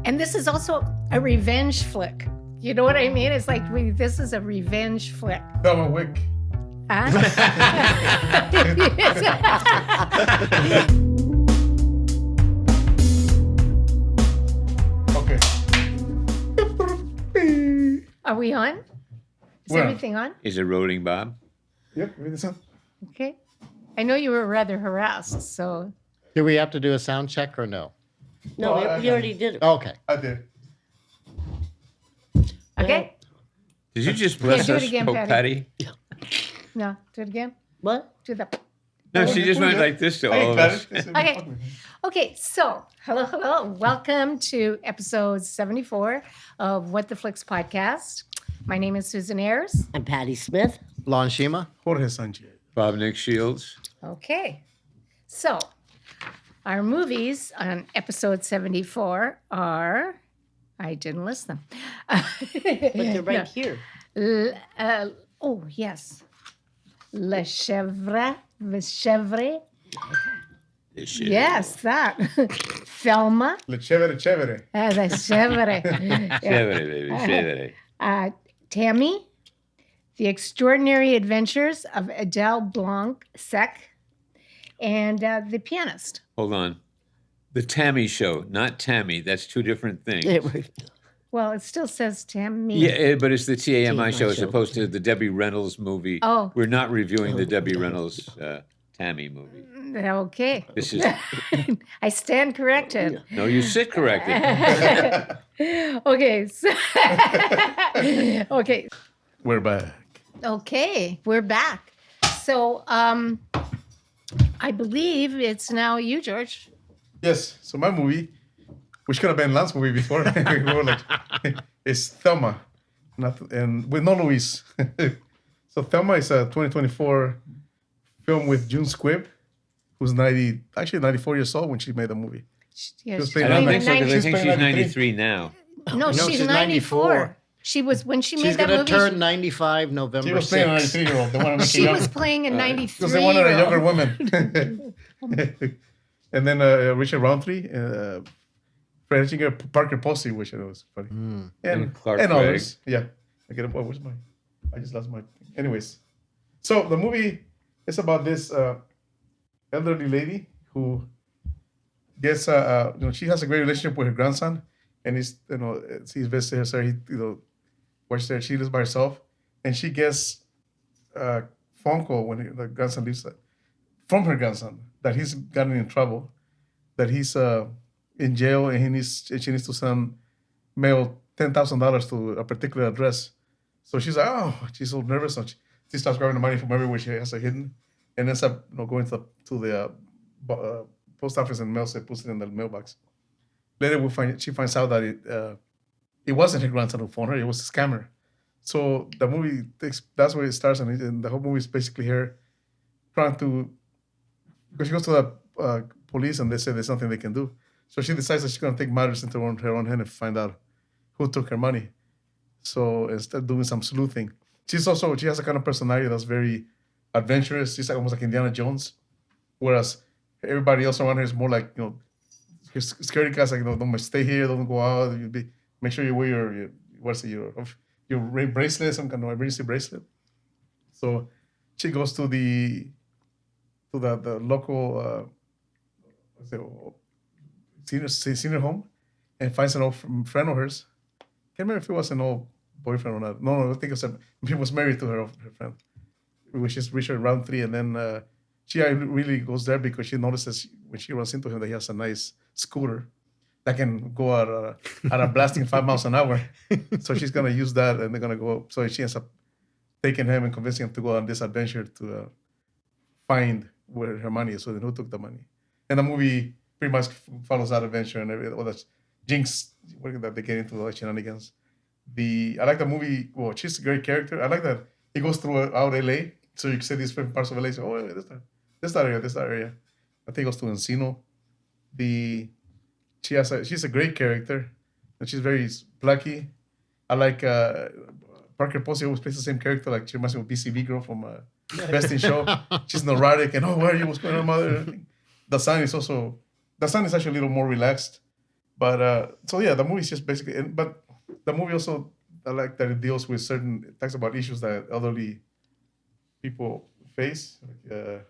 And this is also a revenge flick. You know what I mean? It's like this is a revenge flick. Thelma Wick. Huh? Okay. Are we on? Is Well. everything on? Is it rolling, Bob? Yep, everything's on. Okay. I know you were rather harassed, so Do we have to do a sound check or no? No, Well, you already did it. Okay. I did. okay. Did you just bless do it us, again, Pope Patty. Patty? No, do it again. What? Do the. No, she just went like this to all of us. Okay. Okay, so hello. Welcome to episode 74 of What the Flicks podcast. My name is Susan Ayers. I'm Patty Smith. Lon Shima? Jorge Sanchez. Bob Nick Shields. Okay, so our movies on episode 74 are, I didn't list them. But they're right here. Oh, yes. Le Chèvre. Yes, that. Thelma. Le chévere, chévere. The Chèvre. Chévere, baby, chévere. Tammy. The Extraordinary Adventures of Adele Blanc-Sec. And The Pianist. Hold on. The Tammy Show, not Tammy. That's two different things. Well, it still says Tammy. Yeah, but it's the TAMI show as show. opposed to the Debbie Reynolds movie. Oh. We're not reviewing the Debbie Reynolds Tammy movie. Okay. This is, I stand corrected. no, you sit corrected. Okay. So okay. We're back. Okay. We're back. So I believe it's now you, George. Yes, so my movie, which could have been Lance's movie before, we were like, is Thelma, and with no Luis. So Thelma is a 2024 film with June Squibb, who's 94 years old when she made the movie. Yes, was she's I don't playing think so because I think she's 93. 93 now. No, she's 94. She was when she She's made that going to movie. turn 95 She November was playing a 6th. 93-year-old. They want to make She it was young. playing a 93. Because they wanted a younger woman. And then Richard Roundtree, Fred Hitchinger, Parker Posey, which I know was funny. And Clark and Gregg. others. Yeah. I get what was mine? I just lost my. Anyways. So the movie is about this elderly lady who gets she has a great relationship with her grandson, and he's visiting her, so he watches her. She lives by herself, and she gets a phone call when the grandson leaves from her grandson that he's gotten in trouble, that he's in jail, and she needs to mail $10,000 to a particular address. So she's like, oh, she's so nervous, so she starts grabbing the money from everywhere she has it hidden, and ends up going to the post office and puts it in the mailbox. Later, she finds out that it wasn't her grandson who phoned her; it was a scammer. So the movie that's where it starts, and the whole movie is basically her trying to, because she goes to the police and they say there's nothing they can do. So she decides that she's going to take matters into her own hand and find out who took her money. So instead of doing some sleuthing, she has a kind of personality that's very adventurous. She's almost like Indiana Jones, whereas everybody else around her is more like security guys, like don't stay here, don't go out. Make sure you wear your bracelet, some kind of emergency bracelet. So she goes to the local senior home and finds an old friend of hers. Can't remember if it was an old boyfriend or not. No, I think he was married to her friend, which is Richard Roundtree. And then she really goes there because she notices when she runs into him that he has a nice scooter that can go at a blasting 5 miles an hour. So she's gonna use that, and they're gonna go. So she ends up taking him and convincing him to go on this adventure to find where her money is. So then who took the money? And the movie pretty much follows that adventure and all that jinx that they get into the shenanigans. I like the movie. Well, she's a great character. I like that he goes throughout LA, so you can see these different parts of LA. So, oh, this area. I think it goes to Encino. She's a great character, and she's very plucky. I like Parker Posey always plays the same character. Like she reminds me of BCB girl from Best in Show. She's neurotic and where are you? What's going on, mother? The son is actually a little more relaxed, But so yeah, the movie is just basically, but the movie also, I like that it deals with certain, it talks about issues that elderly people face. Like, wait.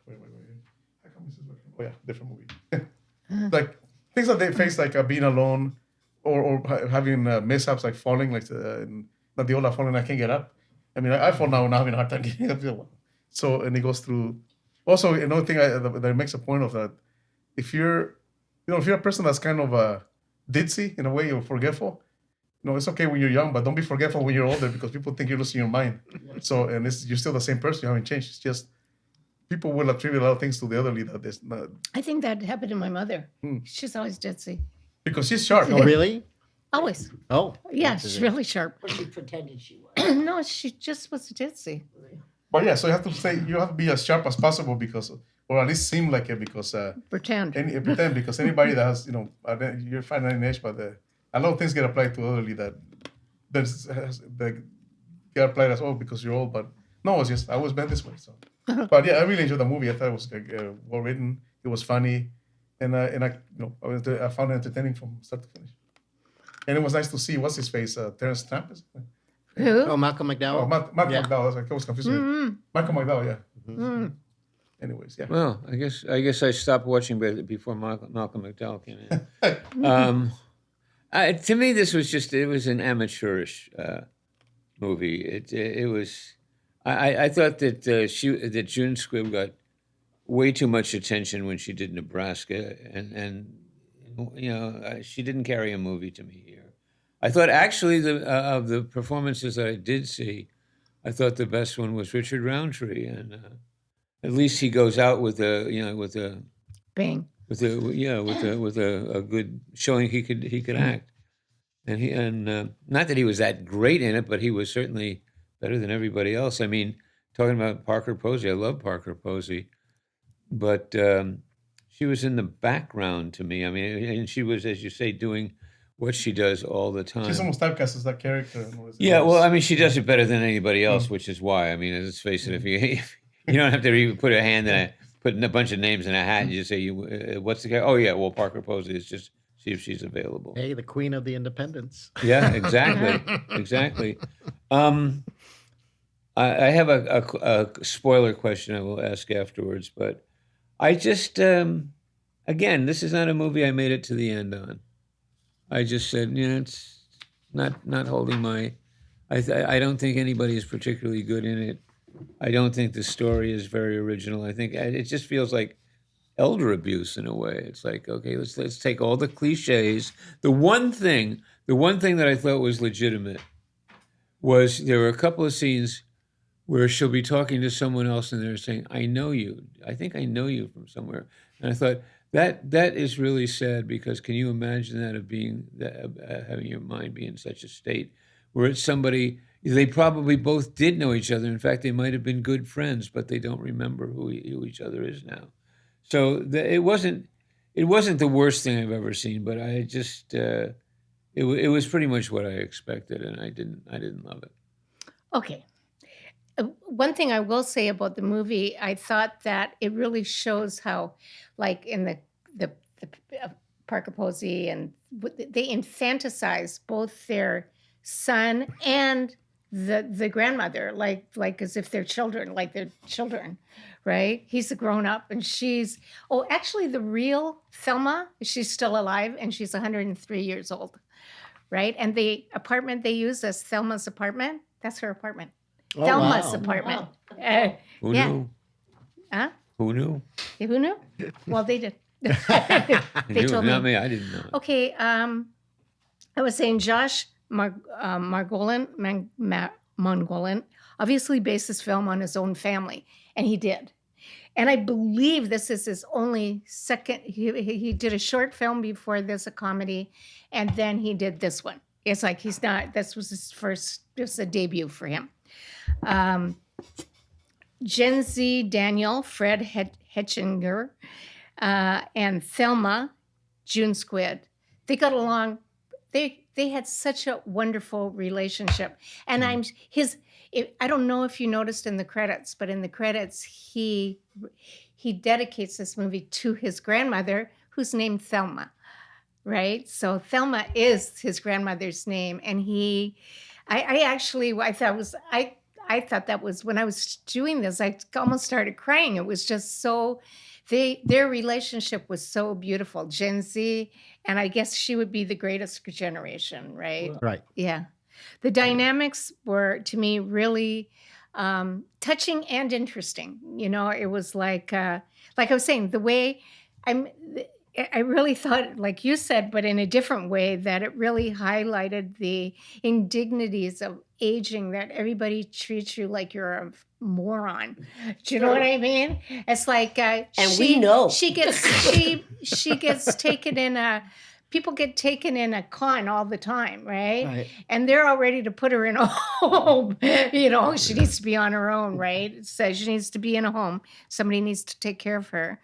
How come this is working? Oh yeah, different movie. Like things that they face, like being alone, or having mishaps, like falling, like not the old falling, I can't get up. I mean, I fall now, and I'm having a hard time getting up. So, and it goes through. Also, another thing that makes a point of that, if you're, if you're a person that's kind of ditzy in a way, you're forgetful. It's okay when you're young, but don't be forgetful when you're older because people think you're losing your mind. So, and you're still the same person. You haven't changed. It's just people will attribute a lot of things to the elderly that there's not, I think that happened to my mother. She's always ditzy. because she's sharp. Oh, really? Always. Oh. Yeah, that's she's it. really sharp. Or she pretended she was. No, she just was ditzy. But yeah, so you have to be as sharp as possible because, or at least seem like it because, Pretend. pretend because anybody that has, you're finding an age, but a lot of things get applied to elderly that get applied as because you're old, but no, it's just I was meant this way. So, but yeah, I really enjoyed the movie. I thought it was well written. It was funny, and I found it entertaining from start to finish. And it was nice to see what's his face, Terrence Stamp. Who? Oh, Malcolm McDowell. Oh, Malcolm Yeah. McDowell. That's like, I was confusing. Malcolm McDowell. Yeah. Mm. Anyways, yeah. Well, I guess I stopped watching before Malcolm McDowell came in. To me, it was an amateurish movie. It was. I thought that that June Squibb got way too much attention when she did Nebraska, and she didn't carry a movie to me here. I thought actually of the performances that I did see, I thought the best one was Richard Roundtree, and at least he goes out with a Bang. with a good showing he could act, and not that he was that great in it, but he was certainly better than everybody else. I mean, talking about Parker Posey, I love Parker Posey, but she was in the background to me. I mean, and she was, as you say, doing what she does all the time. She's almost typecast as that character. Yeah, well, I mean, she does it better than anybody else, which is why. I mean, let's face it, if you don't have to even put put a bunch of names in a hat and you just say, what's the guy? Oh, yeah, well, Parker Posey is just see if she's available. Hey, the queen of the independents. Yeah, exactly. Exactly. I have a spoiler question I will ask afterwards, but I just, again, this is not a movie I made it to the end on. I just said, it's not holding my. I don't think anybody is particularly good in it. I don't think the story is very original. I think it just feels like elder abuse in a way. It's like, okay, let's take all the cliches. The one thing that I thought was legitimate was there were a couple of scenes where she'll be talking to someone else and they're saying, "I know you. I think I know you from somewhere." And I thought that is really sad because can you imagine that having your mind be in such a state where it's somebody they probably both did know each other. In fact, they might have been good friends, but they don't remember who each other is now. So it wasn't the worst thing I've ever seen, but I just it was pretty much what I expected, and I didn't love it. Okay. One thing I will say about the movie, I thought that it really shows how, like in the Parker Posey, and they infantilize both their son and the grandmother, like as if they're children, right? He's a grown up, and she's actually the real Thelma, she's still alive, and she's 103 years old, right? And the apartment they use as Thelma's apartment, that's her apartment. Oh, Thelma's wow. apartment. Who yeah. knew? Huh? Who knew? Yeah, who knew? Well, they did. They They told not me. me. I didn't know. Okay, I was saying Josh Mongolin obviously based his film on his own family, and he did. And I believe this is his only second. He did a short film before this, a comedy, and then he did this one. It's like he's not. This was his first. This was a debut for him. Gen Z Daniel, Fred Hetchinger, and Thelma, June Squibb. They got along. They had such a wonderful relationship. And I don't know if you noticed in the credits, but in the credits he dedicates this movie to his grandmother, who's named Thelma. right? So Thelma is his grandmother's name, and I thought that was when I was doing this, I almost started crying. It was just so, their relationship was so beautiful. Gen Z, and I guess she would be the greatest generation, right? Right. Yeah. The dynamics were, to me, really touching and interesting. You know, it was like I was saying, the way I'm, I really thought, like you said, but in a different way, that it really highlighted the indignities of aging, that everybody treats you like you're a moron. Do you know what I mean? It's like, And we know. she gets taken in a, people get taken in a con all the time, right? Right. And they're all ready to put her in a home. You know, she needs to be on her own, right? It says she needs to be in a home. Somebody needs to take care of her.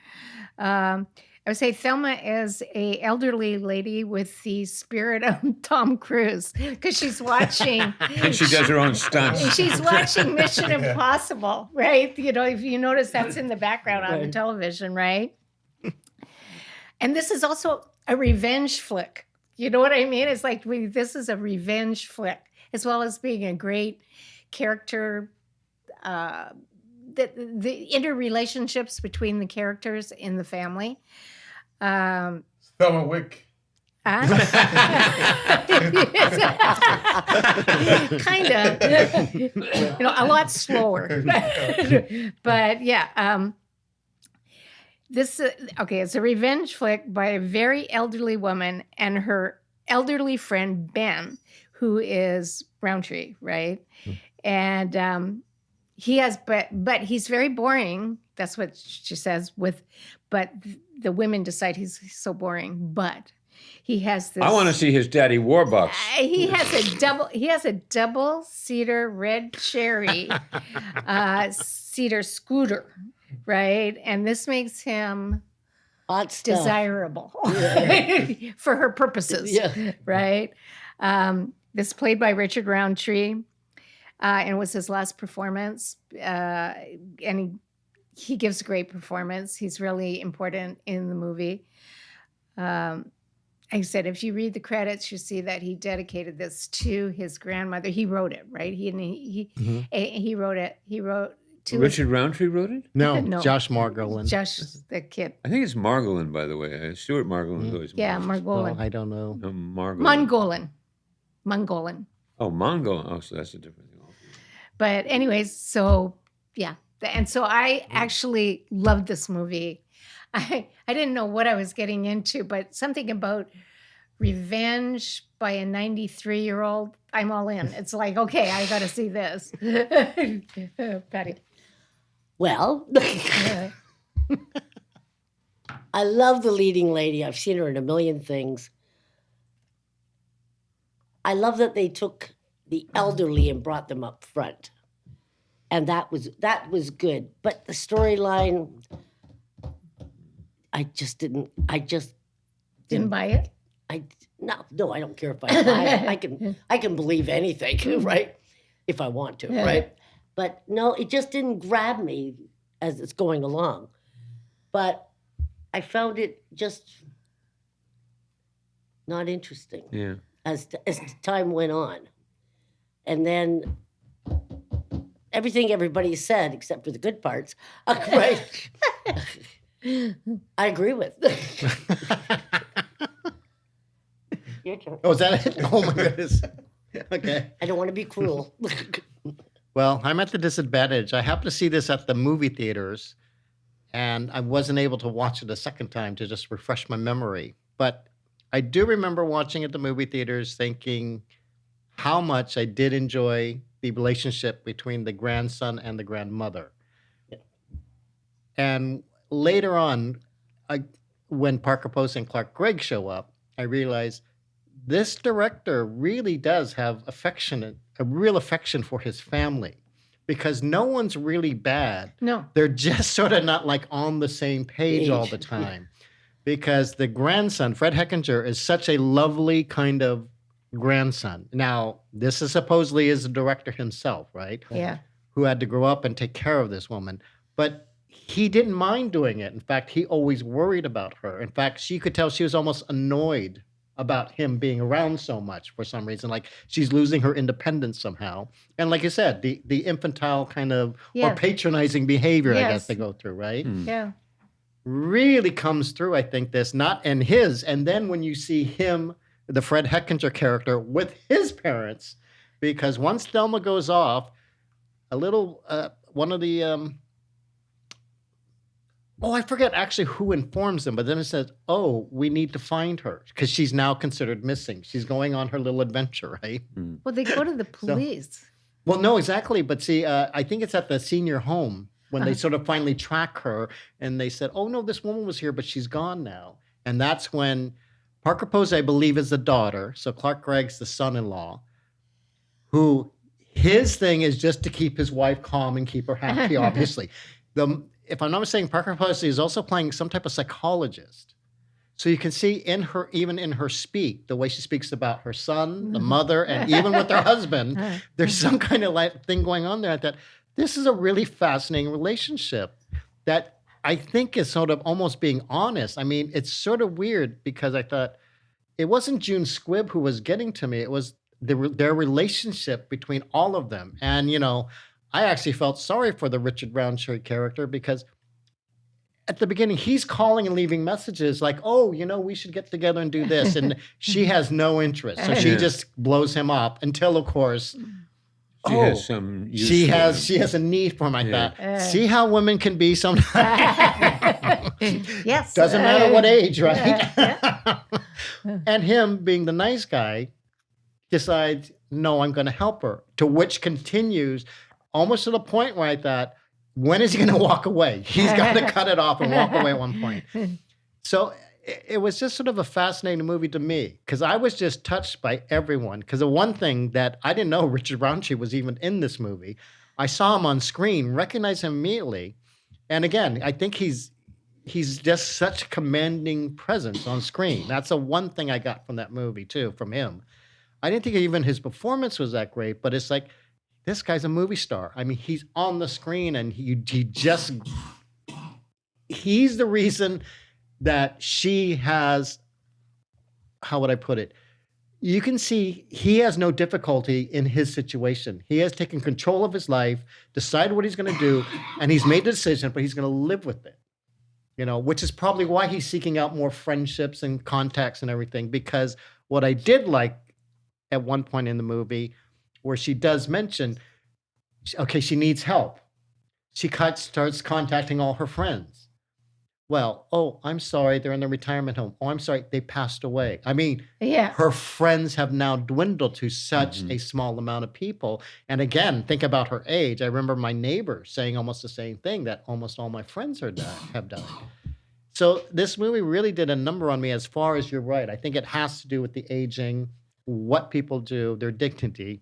I would say Thelma is a elderly lady with the spirit of Tom Cruise, because she's watching. And she does her own stunts. She's watching Mission Impossible, right? You know, if you notice, that's in the background on the Right. television, right? And this is also a revenge flick. You know what I mean? It's like this is a revenge flick, as well as being a great character. The interrelationships between the characters in the family. Thelma Wick. Kind of, you know, a lot slower. But yeah, this okay. It's a revenge flick by a very elderly woman and her elderly friend Ben, who is Roundtree, right? And he has, but he's very boring. That's what she says. But the women decide he's so boring. But he has this. I want to see his daddy Warbucks. He has a double seater red cherry cedar scooter, right? And this makes him Hot stuff. desirable for her purposes, Yeah. right? This played by Richard Roundtree, and it was his last performance. And he gives a great performance. He's really important in the movie. Like I said, if you read the credits, you see that he dedicated this to his grandmother. He wrote it, right? He wrote it. He wrote to Richard Roundtree wrote it? No, No. Josh Margolin. Josh, the kid. I think it's Margolin, by the way. Stuart Margolin is always Yeah, Well, Margolin. I don't know. No, Margolin. Mongolian. Oh, Mongol. Oh, so that's a different thing. But anyways, so yeah. And so I actually loved this movie. I didn't know what I was getting into, but something about revenge by a 93-year-old, I'm all in. It's like, okay, I got to see this. Patty. Well, I love the leading lady. I've seen her in a million things. I love that they took the elderly and brought them up front. And that was good. But the storyline, I just didn't Didn't buy it? no, I don't care if I buy it. I can believe anything, right? If I want to, Yeah. right? But no, it just didn't grab me as it's going along. But I found it just not interesting Yeah. as time went on. And then everything everybody said, except for the good parts, right? I agree with. Your turn. Oh, is that it? Oh my goodness. Okay. I don't want to be cruel. Well, I'm at the disadvantage. I happened to see this at the movie theaters, and I wasn't able to watch it a second time to just refresh my memory. But I do remember watching at the movie theaters thinking how much I did enjoy the relationship between the grandson and the grandmother. Yeah. And later on, when Parker Posey and Clark Gregg show up, I realized this director really does have a real affection for his family, because no one's really bad. No. They're just sort of not like on the same page all the time. Because the grandson, Fred Heckinger, is such a lovely kind of grandson. Now, this is supposedly is the director himself, right? Yeah. Who had to grow up and take care of this woman. But he didn't mind doing it. In fact, he always worried about her. In fact, she could tell she was almost annoyed about him being around so much for some reason. Like she's losing her independence somehow. And like you said, the infantile kind of or Yes. patronizing behavior, I guess Yes. they go through, right? Yeah. Really comes through, I think, this not in his. And then when you see him, the Fred Heckinger character, with his parents, because once Thelma goes off, a little one of the oh, I forget actually who informs them, but then it says, "Oh, we need to find her because she's now considered missing. She's going on her little adventure, right?" Well, they go to the police. Well, no, exactly. But see, I think it's at the senior home when they sort of finally track her, and they said, "Oh no, this woman was here, but she's gone now." And that's when Parker Posey, I believe, is the daughter. So Clark Gregg's the son-in-law, who his thing is just to keep his wife calm and keep her happy. Obviously, if I'm not mistaken, Parker Posey is also playing some type of psychologist. So you can see in her, even in her speak, the way she speaks about her son, the mother, and even with her husband, there's some kind of like thing going on there that this is a really fascinating relationship that I think is sort of almost being honest. I mean, it's sort of weird because I thought it wasn't June Squibb who was getting to me. It was their relationship between all of them. And, you know, I actually felt sorry for the Richard Roundtree character because at the beginning, he's calling and leaving messages like, "Oh, you know, we should get together and do this." And she has no interest. So she Yeah. just blows him up until, of course, She has some use she for has him. a need for him. I Yeah. thought, see how women can be sometimes. Yes. Doesn't matter what age, right? Yeah, And him being the nice guy decides, no, I'm going to help her. To which continues almost to the point where I thought, when is he going to walk away? He's got to cut it off and walk away at one point. So it was just sort of a fascinating movie to me because I was just touched by everyone. Because the one thing that I didn't know Richard Roundtree was even in this movie, I saw him on screen, recognized him immediately. And again, I think he's just such a commanding presence on screen. That's the one thing I got from that movie too, from him. I didn't think even his performance was that great, but it's like, this guy's a movie star. I mean, he's on the screen and he's the reason that she has, how would I put it? You can see he has no difficulty in his situation. He has taken control of his life, decided what he's going to do, and he's made the decision, but he's going to live with it. You know, which is probably why he's seeking out more friendships and contacts and everything. Because what I did like at one point in the movie, where she does mention, okay, she needs help. She starts contacting all her friends. Well, oh, I'm sorry, they're in the retirement home. Oh, I'm sorry, they passed away. I mean, yeah. her friends have now dwindled to such a small amount of people. And again, think about her age. I remember my neighbor saying almost the same thing, that almost all my friends have died. So this movie really did a number on me as far as you're right. I think it has to do with the aging, what people do, their dignity.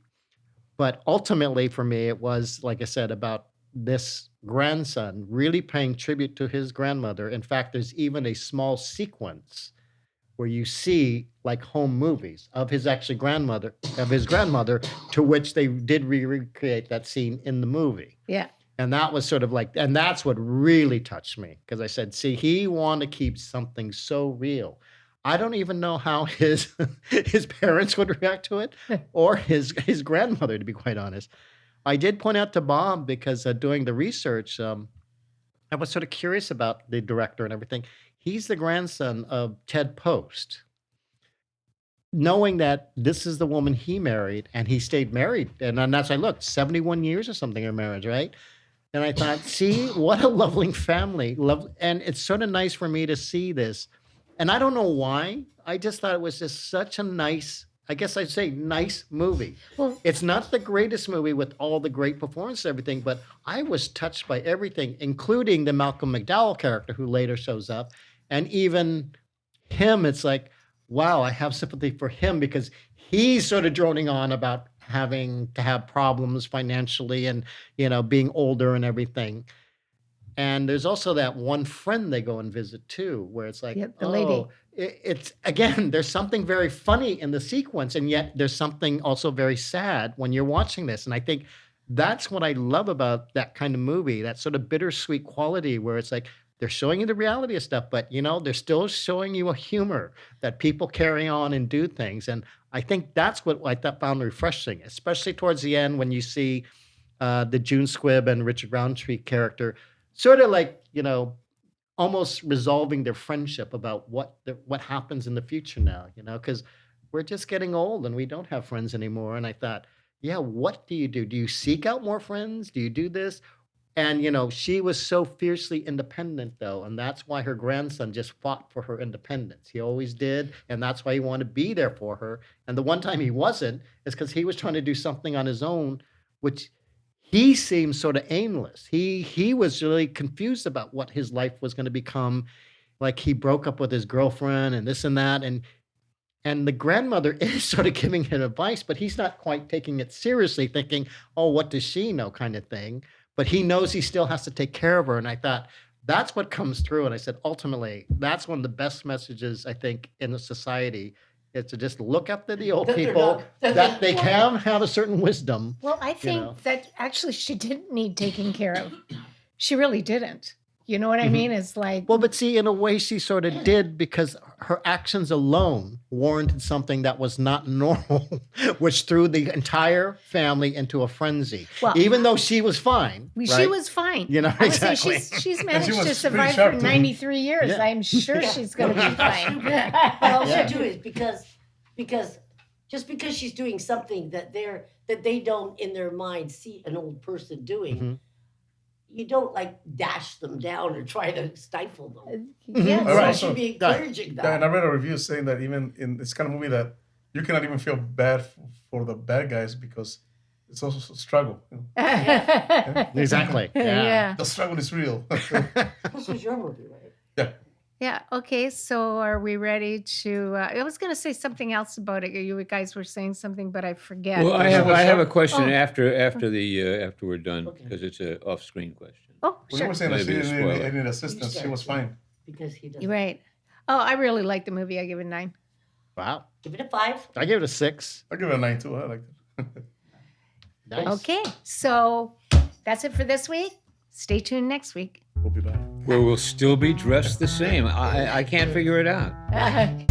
But ultimately for me, it was, like I said, about this grandson really paying tribute to his grandmother. In fact, there's even a small sequence where you see like home movies of his grandmother, to which they did recreate that scene in the movie. Yeah. And that was sort of like, and that's what really touched me. Because I said, see, he wanted to keep something so real. I don't even know how his parents would react to it, or his grandmother, to be quite honest. I did point out to Bob, because doing the research, I was sort of curious about the director and everything. He's the grandson of Ted Post. Knowing that this is the woman he married, and he stayed married, and that's, I looked, 71 years or something in marriage, right? And I thought, see, what a lovely family. And it's sort of nice for me to see this. And I don't know why. I just thought it was just such a nice, I guess I'd say nice movie. Well, It's not the greatest movie with all the great performances and everything, but I was touched by everything, including the Malcolm McDowell character who later shows up. And even him, it's like, wow, I have sympathy for him because he's sort of droning on about having to have problems financially and, being older and everything. And there's also that one friend they go and visit too, where it's like, Yeah, the lady. it's again, there's something very funny in the sequence, and yet there's something also very sad when you're watching this. And I think that's what I love about that kind of movie, that sort of bittersweet quality where it's like, they're showing you the reality of stuff, but they're still showing you a humor that people carry on and do things. And I think that's what I found refreshing, especially towards the end when you see the June Squibb and Richard Roundtree character sort of like, almost resolving their friendship about what happens in the future now, because we're just getting old and we don't have friends anymore. And I thought, yeah, what do you do? Do you seek out more friends? Do you do this? And she was so fiercely independent though, and that's why her grandson just fought for her independence. He always did, and that's why he wanted to be there for her. And the one time he wasn't is because he was trying to do something on his own, which he seemed sort of aimless. He was really confused about what his life was going to become. Like he broke up with his girlfriend and this and that, and the grandmother is sort of giving him advice, but he's not quite taking it seriously, thinking, "Oh, what does she know?" kind of thing. But he knows he still has to take care of her. And I thought that's what comes through. And I said, ultimately, that's one of the best messages I think in a society is to just look up to the old That they're people, not- that that they're- they can have a certain wisdom. Well, I think that actually she didn't need taking care of. She really didn't. You know what I mean? It's like, Well, but see, in a way, she sort of did because her actions alone warranted something that was not normal, which threw the entire family into a frenzy. Well, Even though she was fine. she right? was fine. I would say she's managed was to pretty survive sharp, for too. 93 years. Yeah. I'm sure she's going to be fine. But also Yeah. too is because just because she's doing something that they don't in their mind see an old person doing, Mhm. you don't like dash them down or try to stifle them. Yes. All right, You so- should be encouraging Yeah, and I that. read a review saying that even in this kind of movie that you cannot even feel bad for the bad guys because it's also a struggle. Exactly. Yeah. The struggle is real. This was your movie, right? Yeah. Yeah. Okay. So are we ready to? I was going to say something else about it. You guys were saying something, but I forget. Well, I Is have it a I have a short- question Oh. after we're done Okay. because it's an off-screen question. Oh, When you sure. were saying that she Maybe a didn't need spoiler. any assistance, she was fine. Because he doesn't. You're right. Oh, I really like the movie. I give it 9. Wow. Give it a 5. I gave it a 6. I give it a 9 too. I liked it. Nice. Okay. So that's it for this week. Stay tuned next week. We'll be back. Where we'll still be dressed the same. I can't figure it out.